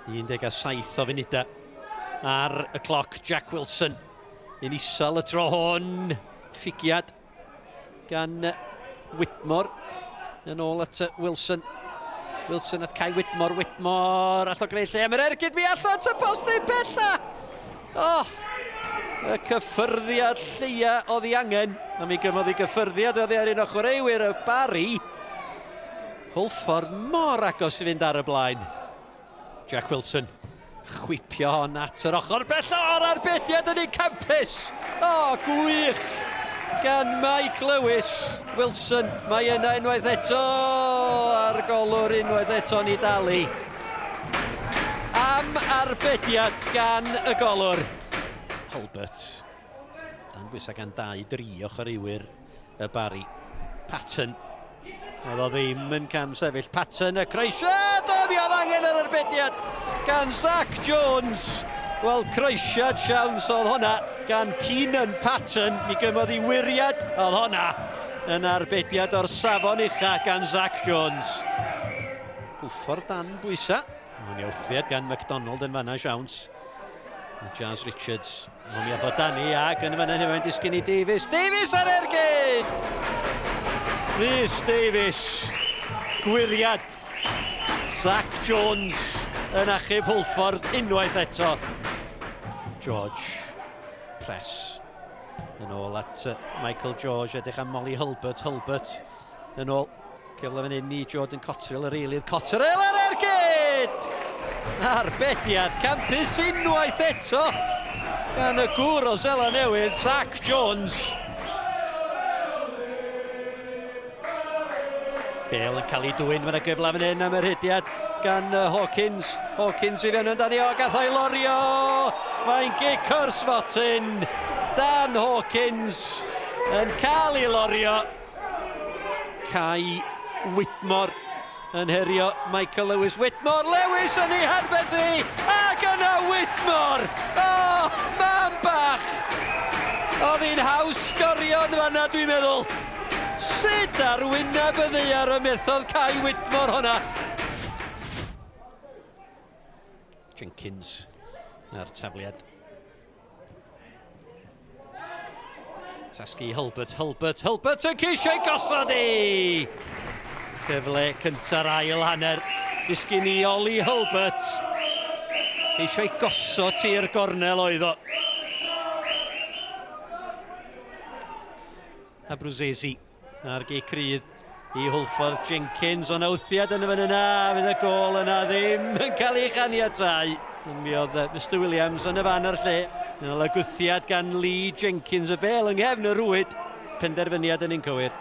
17 o funudau ar y cloc. Jack Wilson yn isel y tro hon. Ffigiad gan Whitmore yn ôl at Wilson. Wilson at Kai Whitmore. Whitmore allo gwneud lle am yr ergyd fi allo at y postyn bella. Y cyffyrddiad lleia oedd ei angen. A mi gymodd ei gyffyrddiad oedd ei ar un ochr ewyr y Barri. Hwlffordd mor agos i fynd ar y blaen. Jack Wilson chwipio hon at yr ochr bella o'r arbediad yn ei campus. Gwych gan Mike Lewis. Wilson, mae yna unwaith eto ar golwr unwaith eto ni dalu. Am arbediad gan y golwr. Hulbert. Dan bwysau gan 2-3 ochr ewyr y Barri. Patton. Oedd o ddim yn cam sefyll. Patton y croesiad. Mi oedd angen yr arbediad gan Zach Jones. Wel, croesiad siawns oedd hwnna gan Keenan Patton. Mi gymodd i wiriad. Oedd hwnna yn arbediad o'r safon ucha gan Zach Jones. Hwlffordd dan bwysa. Mae'n iawthiad gan MacDonald yn fanna siawns. Jazz Richards. Mi oedd o Dani ag yn fanna hefyd disgyn i Davies. Davies ar ergyd! Rhys Davies. Gwiriad. Zach Jones yn achub Hwlffordd unwaith eto. George. Press. Yn ôl at Michael George. Edrych am Molly Hulbert. Hulbert yn ôl. Cyfle fan hyn i Jordan Cotterill yr eilydd. Cotterill ar ergyd! Arbediad campus unwaith eto. Gan y gŵr o Sela Newydd, Zach Jones. Bale yn cael ei dwyn fan y gyfle fan hyn am yr hydiad gan Hawkins. Hawkins i fewn yn Dani o gath o'i lorio. Mae'n gic o'r smotin. Dan Hawkins yn cael ei lorio. Kai Whitmore yn herio Michael Lewis. Whitmore, Lewis yn ei herbet i. Ac yna Whitmore. Man bach. Oedd hi'n haws sgorion fanna dwi'n meddwl. Sut ar wyneb y ddaear y methodd Kai Whitmore hwnna. Jenkins ar tafliad. Tasgu Hulbert yn ceisio ei gosod i! Cyfle cynta'r ail hanner. Disgyn i Oli Hulbert. Ceisio ei gosod ti'r gornel oedd o. Abruzzesi ar geic rydd i Hwlffordd. Jenkins o'n awthiad yn y fan yna. Fydd y gol yna ddim yn cael ei chaniatáu. Mi oedd Mr Williams yn y fan ar lle. Yn ôl y gwthiad gan Lee Jenkins. Y bel yng nghefn y rwyd. Penderfyniad yn un cywir.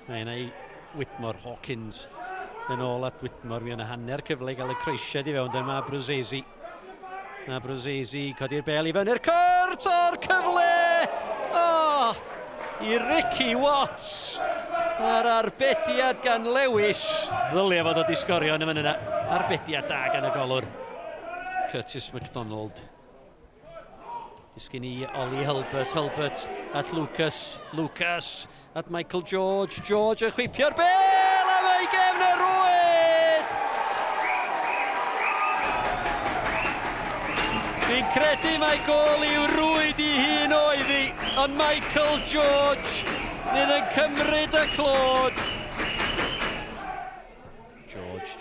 Mae yna i Whitmore. Hawkins yn ôl at Whitmore. Mi yna hanner cyfle i gael y croesiad i fewn. Dyma Abruzzesi. Abruzzesi codi'r bel i fewn i'r cwrt o'r cyfle. I Ricky Watts. Ar arbediad gan Lewis. Ddylia fod o disgorio yn y fan yna. Arbediad da gan y golwr. Curtis MacDonald. Disgyn i Oli Hulbert. Hulbert at Lucas. Lucas at Michael George. George yn chwipio'r bel a mae gefn y rwyd. Fi'n credu mae gol i'w rwyd i hun oedd hi, ond Michael George fydd yn cymryd y clod.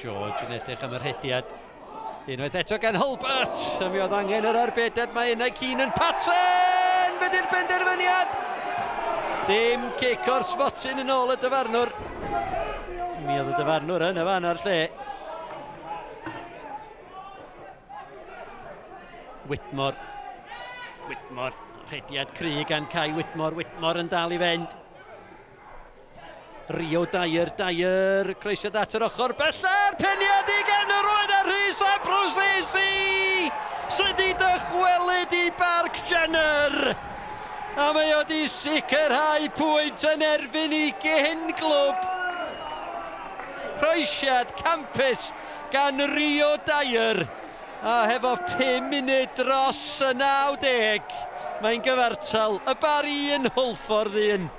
George yn edrych am yr hediad. Unwaith eto gan Hulbert. Mi oedd angen yr arbediad, mae yna Keenan Patton. Fydd i'r penderfyniad. Dim cic o'r smotin yn ôl y dyfarnwr. Mi oedd y dyfarnwr yn y fan ar lle. Whitmore, rhediad cry gan Kai Whitmore. Whitmore yn dal i fynd. Rio Dyer, croesiad at yr ochr bella'r peniad i gan yr oedd ar Rhys Abruzzesi. Sydd i dychwelyd i Barc Jenner. A mae o di sicrhau pwynt yn erbyn i gyn glwb. Croesiad campus gan Rio Dyer. A hefo 5 munud dros y 90, mae'n gyfartal. Y Barri yn Hwlffordd 1.